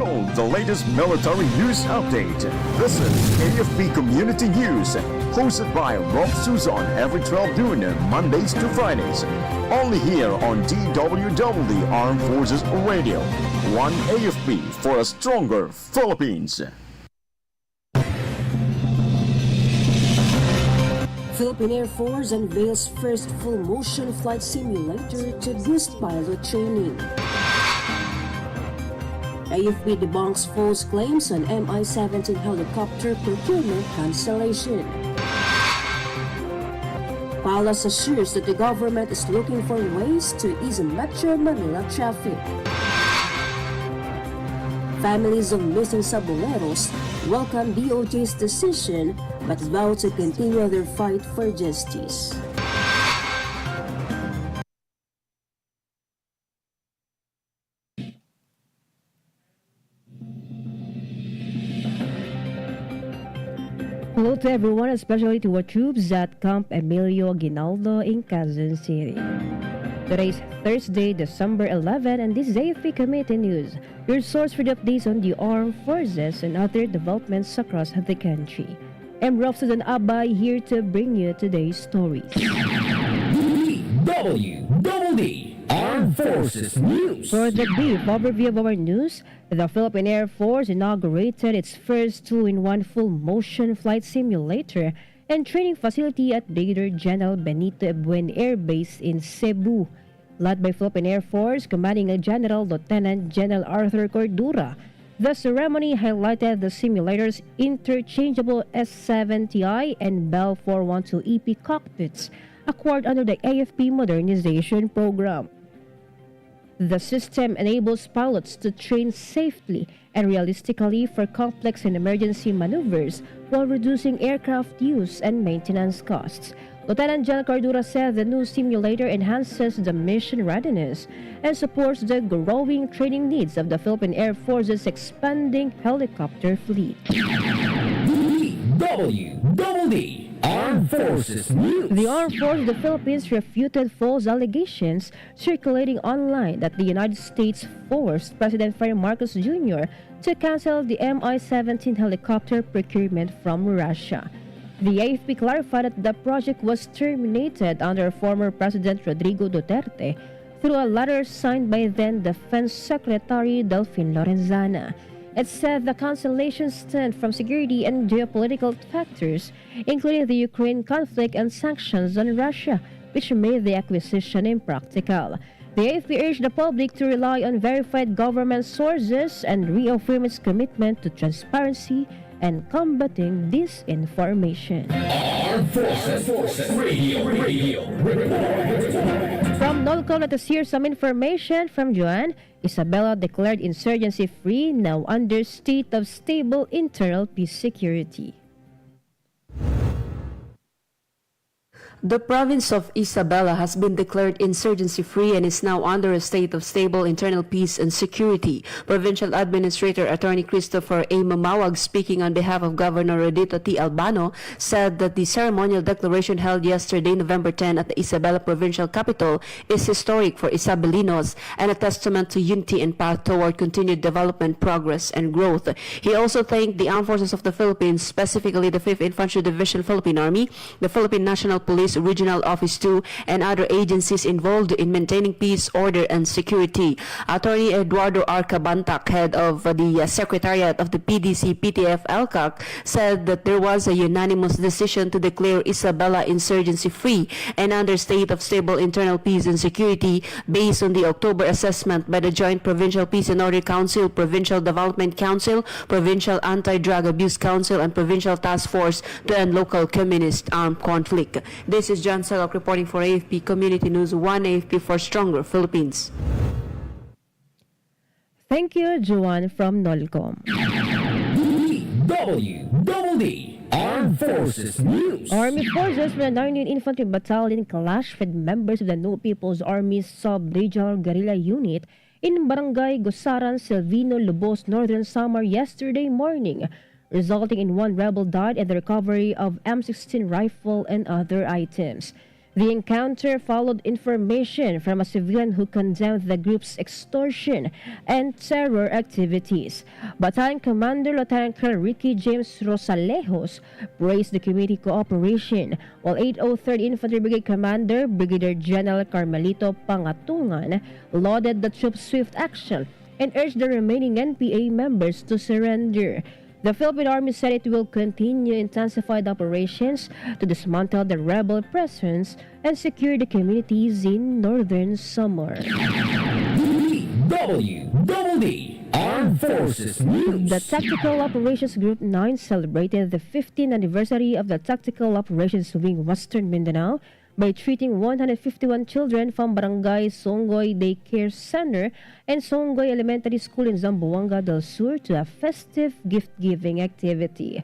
all the latest military news update. This is AFP Community News, hosted by Rofh Suzon every 12 noon, Mondays to Fridays. Only here on DWDD Armed Forces Radio. One AFP for a stronger Philippines. Philippine Air Force unveils first full-motion flight simulator to boost pilot training. AFP debunks false claims on Mi-17 helicopter procurement cancellation. Palace assures that the government is looking for ways to ease Metro Manila traffic. Families of missing sabuleros welcome DOJ's decision but vow to continue their fight for justice. Hello to everyone, especially to our troops at Camp Emilio Aguinaldo in Quezon City. Today is Thursday, December 11, and this is AFP Committee News, your source for the updates on the armed forces and other developments across the country. I'm Rofh Suzon-Abay here to bring you today's stories. DWDD Armed Forces News. For the brief overview of our news, the Philippine Air Force inaugurated its first 2-in-1 full-motion flight simulator and training facility at Brigadier General Benito Ebuen Air Base in Cebu. Led by Philippine Air Force Commanding General Lieutenant General Arthur Cordura, the ceremony highlighted the simulator's interchangeable S-70I and Bell 412EP cockpits acquired under the AFP modernization program. The system enables pilots to train safely and realistically for complex and emergency maneuvers while reducing aircraft use and maintenance costs. Lieutenant General Cordura said the new simulator enhances the mission readiness and supports the growing training needs of the Philippine Air Force's expanding helicopter fleet. DWDD Armed Forces News. The Armed Forces of the Philippines refuted false allegations circulating online that the United States forced President Ferdinand Marcos Jr. to cancel the Mi-17 helicopter procurement from Russia. The AFP clarified that the project was terminated under former President Rodrigo Duterte through a letter signed by then Defense Secretary Delfin Lorenzana. It said the cancellation stemmed from security and geopolitical factors, including the Ukraine conflict and sanctions on Russia, which made the acquisition impractical. The AFP urged the public to rely on verified government sources and reaffirm its commitment to transparency and combating disinformation. Armed Forces Radio. From NOLCOM, let us hear some information from Joanne. Isabela declared insurgency-free, now under state of stable internal peace security. The province of Isabela has been declared insurgency-free and is now under a state of stable internal peace and security. Provincial Administrator Attorney Christopher A. Mamawag, speaking on behalf of Governor Rodito T. Albano, said that the ceremonial declaration held yesterday, November 10, at the Isabela Provincial Capital is historic for Isabelinos and a testament to unity and path toward continued development, progress, and growth. He also thanked the Armed Forces of the Philippines, specifically the 5th Infantry Division Philippine Army, the Philippine National Police Regional Office 2, and other agencies involved in maintaining peace, order, and security. Attorney Eduardo R. Cabantac, head of the Secretariat of the PDC-PTF LCAC, said that there was a unanimous decision to declare Isabela insurgency-free and under state of stable internal peace and security based on the October assessment by the Joint Provincial Peace and Order Council, Provincial Development Council, Provincial Anti-Drug Abuse Council, and Provincial Task Force to End Local Communist Armed Conflict. This is John Selok reporting for AFP Community News, One AFP for Stronger Philippines. Thank you, Joanne from NOLCOM. DWDD Armed Forces News. Army forces from the 19th Infantry Battalion clashed with members of the New People's Army Sub-Regional Guerrilla Unit in Barangay Gosaran, Silvino, Lubos, Northern Samar yesterday morning, resulting in one rebel died and the recovery of M16 rifle and other items. The encounter followed information from a civilian who condemned the group's extortion and terror activities. Battalion Commander Lieutenant Colonel Ricky James Rosalejos praised the community cooperation, while 803rd Infantry Brigade Commander Brigadier General Carmelito Pangatungan lauded the troops' swift action and urged the remaining NPA members to surrender. The Philippine Army said it will continue intensified operations to dismantle the rebel presence and secure the communities in northern Samar. DWDD Armed Forces News. The Tactical Operations Group 9 celebrated the 15th anniversary of the Tactical Operations Wing Western Mindanao by treating 151 children from Barangay Songoy Daycare Center and Songoy Elementary School in Zamboanga del Sur to a festive gift-giving activity.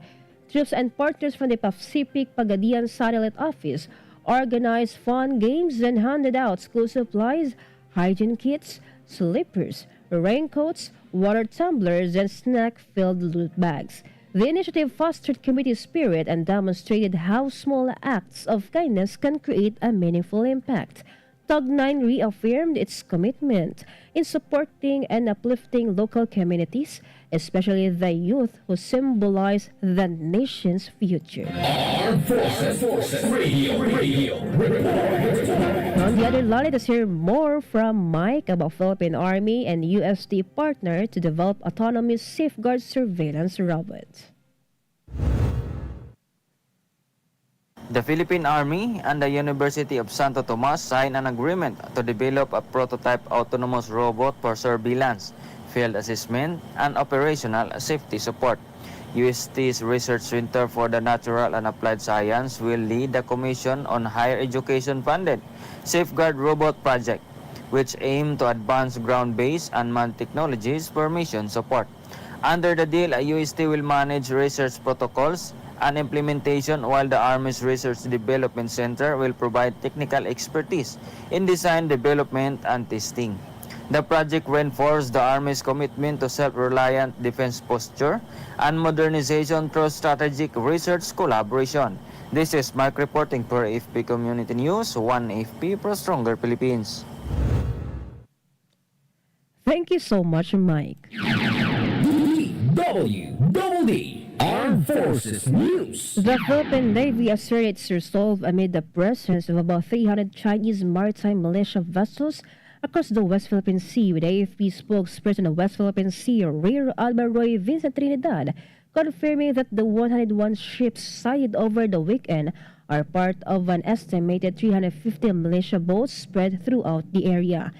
Troops and partners from the Pacific Pagadian Satellite Office organized fun games and handed out school supplies, hygiene kits, slippers, raincoats, water tumblers, and snack-filled loot bags. The initiative fostered community spirit and demonstrated how small acts of kindness can create a meaningful impact. TUG-9 reaffirmed its commitment in supporting and uplifting local communities, especially the youth who symbolize the nation's future. Armed Forces Radio. On the other line, let's hear more from Mike about Philippine Army and UST partner to develop autonomous safeguard surveillance robots. The Philippine Army and the University of Santo Tomas signed an agreement to develop a prototype autonomous robot for surveillance, field assessment, and operational safety support. UST's Research Center for the Natural and Applied Science will lead the Commission on Higher Education funded Safeguard Robot Project, which aim to advance ground-based unmanned technologies for mission support. Under the deal, UST will manage research protocols and implementation, while the Army's Research Development Center will provide technical expertise in design, development, and testing. The project reinforced the Army's commitment to self-reliant defense posture and modernization through strategic research collaboration. This is Mike reporting for AFP Community News, 1 AFP for Stronger Philippines. Thank you so much, Mike. DWDD Armed Forces News. The Philippine Navy asserted its resolve amid the presence of about 300 Chinese maritime militia vessels across the West Philippine Sea, with AFP spokesperson of West Philippine Sea, Rear Admiral Vincent Trinidad, confirming that the 101 ships sighted over the weekend are part of an estimated 350 militia boats spread throughout the area.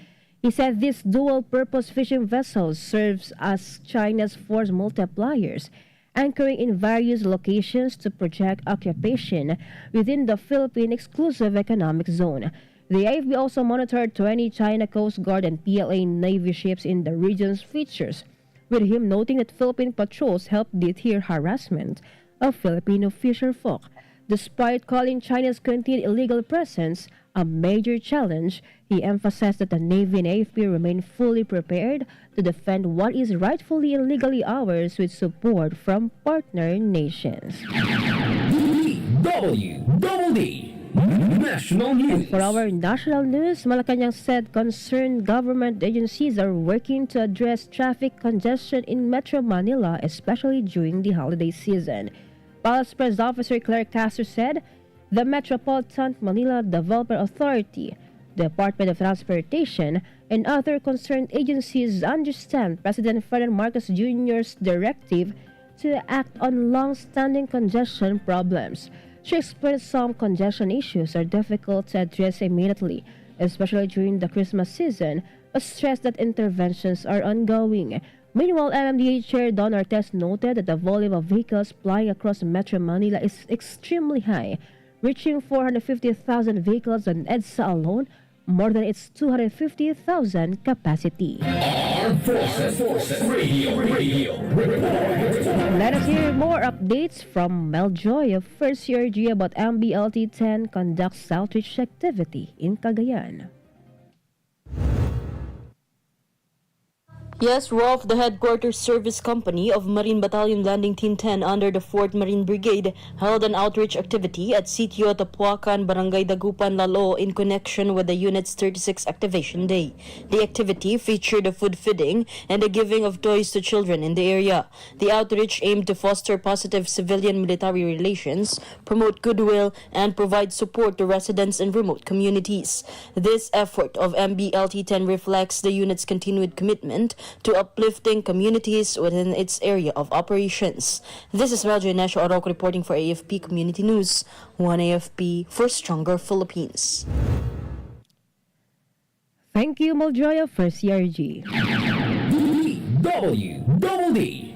He said these dual-purpose fishing vessels serves as China's force multipliers, anchoring in various locations to project occupation within the Philippine Exclusive Economic Zone. The AFP also monitored 20 China Coast Guard and PLA Navy ships in the region's features, with him noting that Philippine patrols helped deter harassment of Filipino fisherfolk. Despite calling China's continued illegal presence a major challenge, he emphasized that the Navy and AFP remain fully prepared to defend what is rightfully and legally ours with support from partner nations. DWDD National News. For our national news, Malacanang said concerned government agencies are working to address traffic congestion in Metro Manila, especially during the holiday season. Palace Press Officer Claire Castro said the Metropolitan Manila Development Authority, Department of Transportation, and other concerned agencies understand President Ferdinand Marcos Jr.'s directive to act on long-standing congestion problems. She explained some congestion issues are difficult to address immediately, especially during the Christmas season, but stressed that interventions are ongoing. Meanwhile, MMDA Chair Don Artes noted that the volume of vehicles plying across Metro Manila is extremely high, reaching 450,000 vehicles on EDSA alone, more than its 250,000 capacity. Armed Forces Radio. Let us hear more updates from Mel Joy of First Year G about MBLT 10 conducts outreach activity in Cagayan. Yes, Rofh, the headquarters service company of Marine Battalion Landing Team 10 under the 4th Marine Brigade held an outreach activity at Sitio Tapuacan, Barangay Dagupan, Lalo in connection with the unit's 36th Activation Day. The activity featured a food feeding and the giving of toys to children in the area. The outreach aimed to foster positive civilian-military relations, promote goodwill, and provide support to residents in remote communities. This effort of MBLT-10 reflects the unit's continued commitment to uplifting communities within its area of operations. This is Meljo Inesio Oroco reporting for AFP Community News. One AFP for stronger Philippines. Thank you, Maljoya, for CRG. DWDD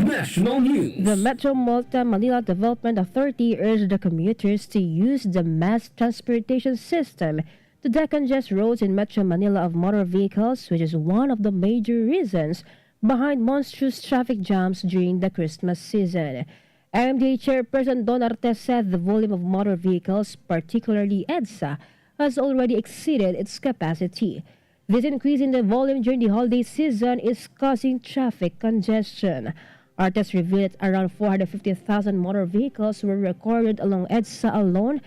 National News. The Metro Malta Manila Development Authority urged the commuters to use the mass transportation system to decongest roads in Metro Manila of motor vehicles, which is one of the major reasons behind monstrous traffic jams during the Christmas season. MMDA Chairperson Don Artes said the volume of motor vehicles, particularly EDSA, has already exceeded its capacity. This increase in the volume during the holiday season is causing traffic congestion. Artes revealed that around 450,000 motor vehicles were recorded along EDSA alone,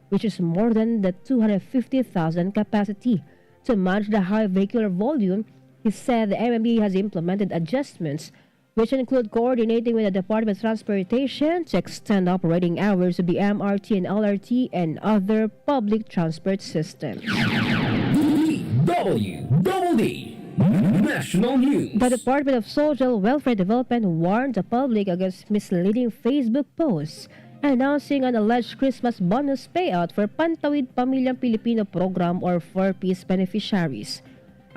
which is more than the 250,000 capacity. To manage the high vehicular volume, he said the MMDA has implemented adjustments, which include coordinating with the Department of Transportation to extend operating hours of the MRT and LRT and other public transport systems. DWDD National News. The Department of Social Welfare Development warned the public against misleading Facebook posts announcing an alleged Christmas bonus payout for Pantawid Pamilyang Pilipino program or 4-piece beneficiaries.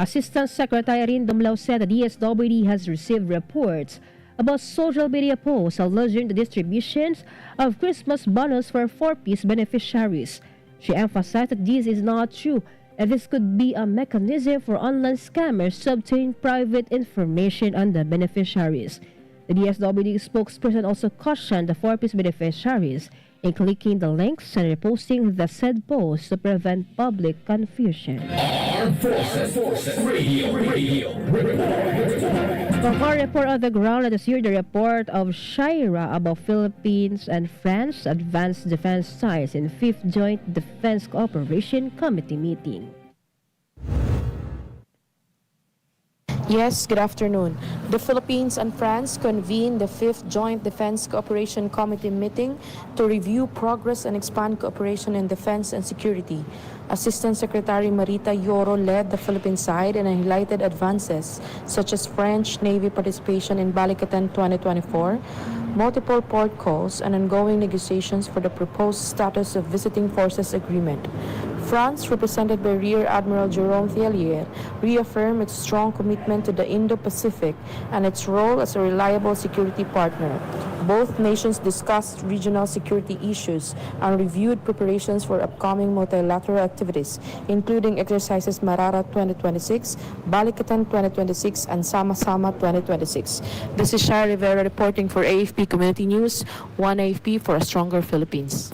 Assistant Secretary Rindom Lau said the DSWD has received reports about social media posts alleging the distributions of Christmas bonus for 4-piece beneficiaries. She emphasized that this is not true and this could be a mechanism for online scammers to obtain private information on the beneficiaries. The DSWD spokesperson also cautioned the 4-piece beneficiaries in clicking the links and reposting the said posts to prevent public confusion. Armed Forces Radio Report. From our report on the ground, let us hear the report of Shaira about Philippines and France advanced defense ties in 5th Joint Defense Cooperation Committee meeting. Yes, good afternoon. The Philippines and France convened the 5th Joint Defense Cooperation Committee meeting to review progress and expand cooperation in defense and security. Assistant Secretary Marita Yoro led the Philippine side and highlighted advances such as French Navy participation in Balikatan 2024, multiple port calls, and ongoing negotiations for the proposed status of visiting forces agreement. France, represented by Rear Admiral Jerome Thielier, reaffirmed its strong commitment to the Indo-Pacific and its role as a reliable security partner. Both nations discussed regional security issues and reviewed preparations for upcoming multilateral activities, including exercises Marara 2026, Balikatan 2026, and Sama-Sama 2026. This is Shara Rivera reporting for AFP Community News, One AFP for a stronger Philippines.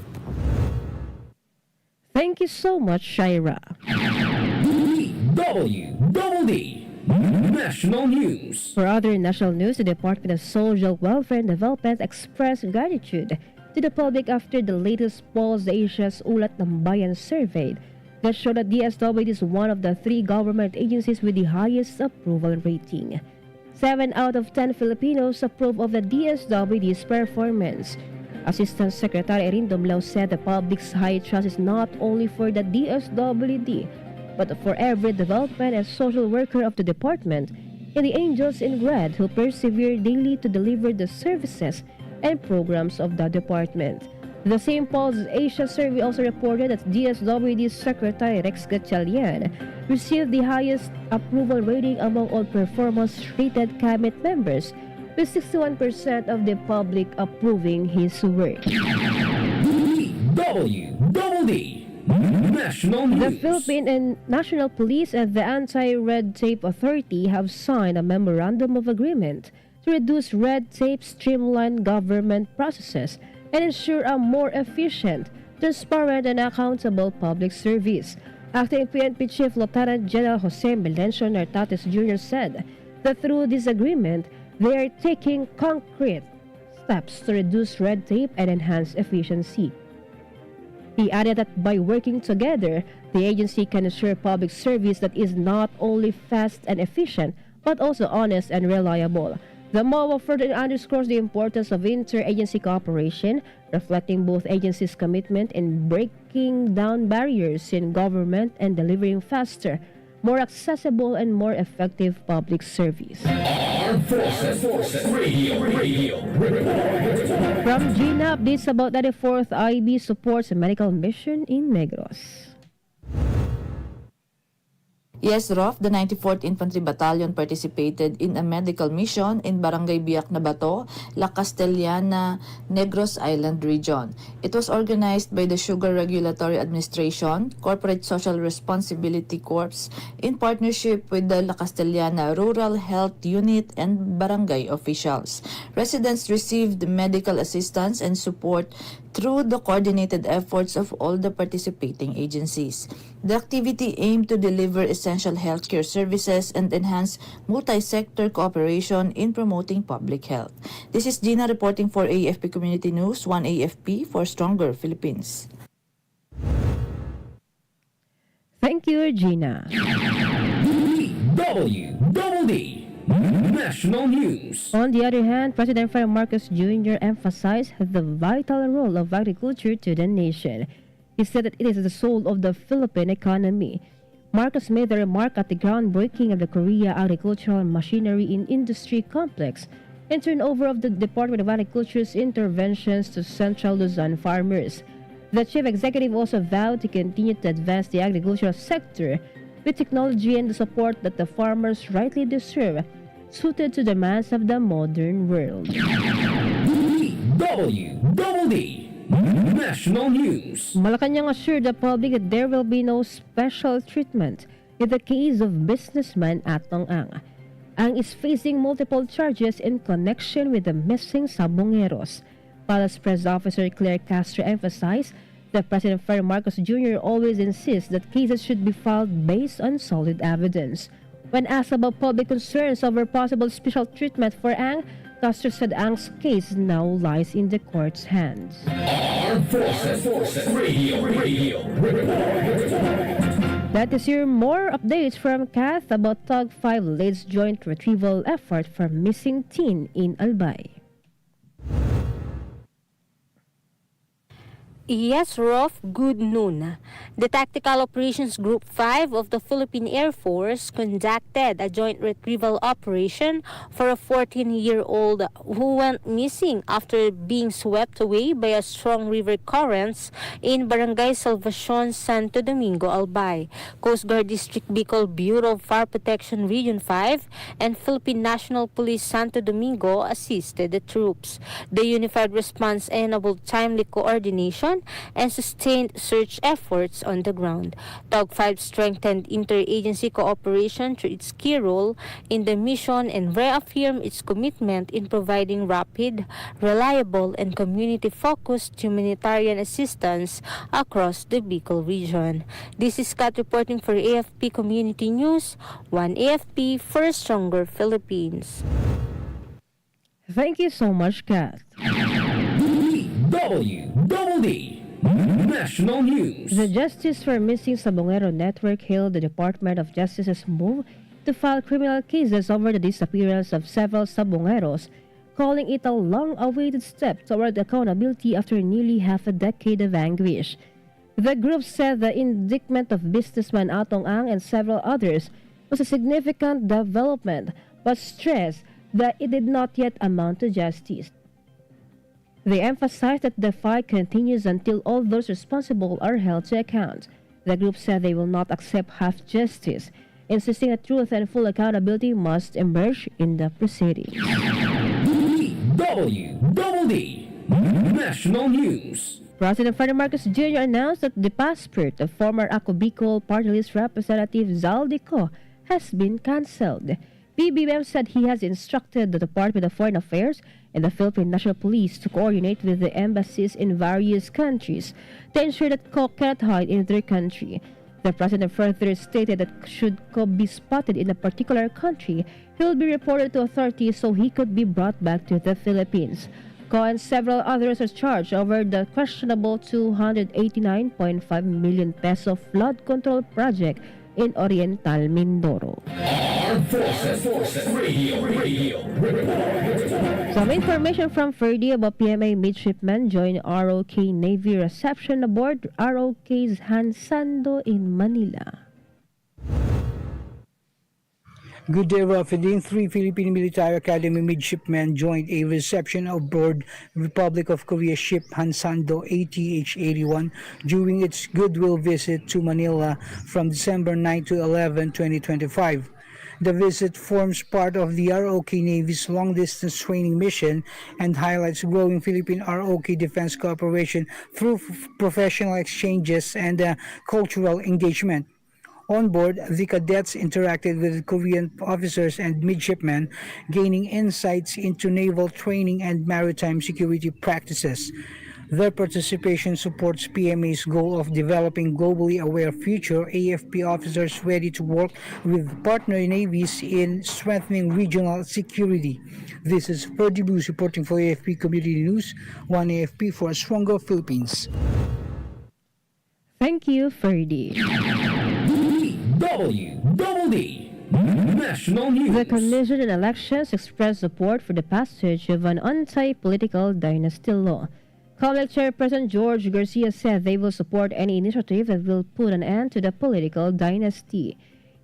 Thank you so much, Shaira. DWDD National News. For other national news, the Department of Social Welfare and Development expressed gratitude to the public after the latest Pulse Asia's Ulat ng Bayan survey that showed that DSWD is one of the 3 government agencies with the highest approval rating. 7 out of 10 Filipinos approve of the DSWD's performance. Assistant Secretary Rindom Lau said the public's high trust is not only for the DSWD, but for every development and social worker of the department and the angels in red who persevere daily to deliver the services and programs of the department. The same Pulse Asia survey also reported that DSWD Secretary Rex Gatchalian received the highest approval rating among all performance-rated cabinet members, with 61% of the public approving his work. DWDD National News. The Philippine and National Police and the Anti-Red Tape Authority have signed a memorandum of agreement to reduce red tape, streamline government processes, and ensure a more efficient, transparent, and accountable public service. Acting PNP Chief Lieutenant General Jose Melencio Nartates Jr. said that through this agreement, they are taking concrete steps to reduce red tape and enhance efficiency. He added that by working together, the agency can ensure public service that is not only fast and efficient, but also honest and reliable. The MOA further underscores the importance of inter-agency cooperation, reflecting both agencies' commitment in breaking down barriers in government and delivering faster, more accessible, and more effective public service. Armed Forces Radio Report. From Gina, updates about that the 4th IB supports a medical mission in Negros. Yes, Rofh, the 94th Infantry Battalion participated in a medical mission in Barangay Biak na Bato, La Castellana, Negros Island region. It was organized by the Sugar Regulatory Administration, Corporate Social Responsibility Corps, in partnership with the La Castellana Rural Health Unit and barangay officials. Residents received medical assistance and support through the coordinated efforts of all the participating agencies. The activity aimed to deliver essential healthcare services and enhance multi-sector cooperation in promoting public health. This is Gina reporting for AFP Community News, 1 AFP for Stronger Philippines. Thank you, Gina. DWDD National News. On the other hand, President Ferdinand Marcos Jr. emphasized the vital role of agriculture to the nation. He said that it is the soul of the Philippine economy. Marcos made the remark at the groundbreaking of the Korea Agricultural Machinery in Industry Complex and turnover of the Department of Agriculture's interventions to Central Luzon farmers. The chief executive also vowed to continue to advance the agricultural sector with technology and the support that the farmers rightly deserve, suited to the demands of the modern world. DWDD National News. Malacanang assured the public that there will be no special treatment in the case of businessman Atong Ang. Ang is facing multiple charges in connection with the missing sabongeros. Palace Press Officer Claire Castro emphasized that President Ferdinand Marcos Jr. always insists that cases should be filed based on solid evidence. When asked about public concerns over possible special treatment for Ang, Castro said Ang's case now lies in the court's hands. Armed Forces Radio Report. That is your more updates from CATH about Tug 5 leads joint retrieval effort for missing teen in Albay. Yes, Rofh, good noon. The Tactical Operations Group 5 of the Philippine Air Force conducted a joint retrieval operation for a 14-year-old who went missing after being swept away by a strong river currents in Barangay Salvacion, Santo Domingo, Albay. Coast Guard District Bicol Bureau of Fire Protection Region 5 and Philippine National Police Santo Domingo assisted the troops. The unified response enabled timely coordination and sustained search efforts on the ground. Tug 5 strengthened interagency cooperation through its key role in the mission and reaffirmed its commitment in providing rapid, reliable, and community-focused humanitarian assistance across the Bicol region. This is Kat reporting for AFP Community News, 1 AFP for a Stronger Philippines. Thank you so much, Kat. DWDD National News. The Justice for Missing Sabongero Network hailed the Department of Justice's move to file criminal cases over the disappearance of several Sabongeros, calling it a long-awaited step toward accountability after nearly half a decade of anguish. The group said the indictment of businessman Atong Ang and several others was a significant development, but stressed that it did not yet amount to justice. They emphasized that the fight continues until all those responsible are held to account. The group said they will not accept half justice, insisting that truth and full accountability must emerge in the proceedings. DWDD National News. President Ferdinand Marcos Jr. announced that the passport of former Ako Bicol Party List Representative Zaldico has been cancelled. PBBM said he has instructed the Department of Foreign Affairs and the Philippine National Police to coordinate with the embassies in various countries to ensure that Ko cannot hide in their country. The president further stated that should Ko be spotted in a particular country, he will be reported to authorities so he could be brought back to the Philippines. Ko and several others are charged over the questionable 289.5 million peso flood control project in Oriental Mindoro. Armed Forces Radio Report. Some information from Ferdy about PMA midshipmen join ROK Navy reception aboard ROK's Hansando in Manila. Good day, Rofh. 3 Philippine Military Academy midshipmen joined a reception aboard Republic of Korea ship Hansando ATH-81 during its goodwill visit to Manila from December 9 to 11, 2025. The visit forms part of the ROK Navy's long-distance training mission and highlights growing Philippine ROK defense cooperation through professional exchanges and cultural engagement. On board, the cadets interacted with Korean officers and midshipmen, gaining insights into naval training and maritime security practices. Their participation supports PMA's goal of developing globally aware future AFP officers ready to work with partner navies in strengthening regional security. This is Ferdy Blues reporting for AFP Community News, one AFP for a stronger Philippines. Thank you, Ferdy. DWDD National News. The Commission on Elections expressed support for the passage of an anti-political dynasty law. COMELEC Chairperson George Garcia said they will support any initiative that will put an end to the political dynasty.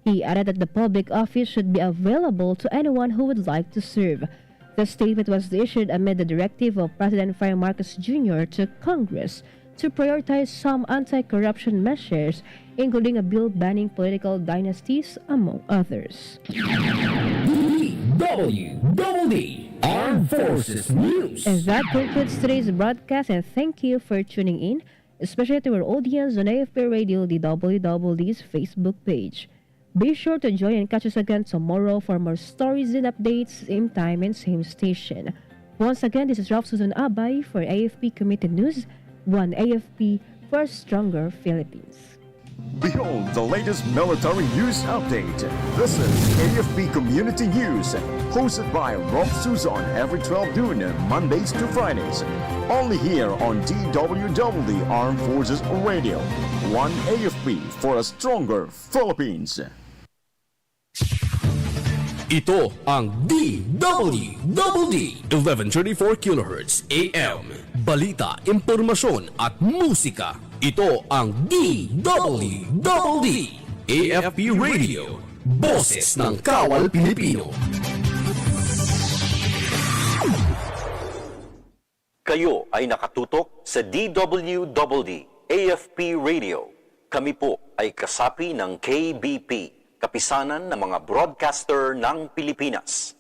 He added that the public office should be available to anyone who would like to serve. The statement was issued amid the directive of President Fire Marcos Jr. to Congress to prioritize some anti-corruption measures, including a bill banning political dynasties, among others. DWDD Armed Forces News. And that concludes today's broadcast, and thank you for tuning in, especially to our audience on AFP Radio, DWDD's Facebook page. Be sure to join and catch us again tomorrow for more stories and updates, same time and same station. Once again, this is Rofh Suzon-Abay for AFP Community News, one AFP for a stronger Philippines. Behold the latest military news update. This is AFP Community News, hosted by Rofh Suzon every 12 noon, Mondays to Fridays. Only here on DWDD Armed Forces Radio. One AFP for a stronger Philippines. Ito ang DWDD 1134 kHz AM. Balita, impormasyon at musika. Ito ang DWDD AFP Radio. Boses ng Kawal Pilipino. Kayo ay nakatutok sa DWDD AFP Radio. Kami po ay kasapi ng KBP, Kapisanan ng mga Broadcaster ng Pilipinas.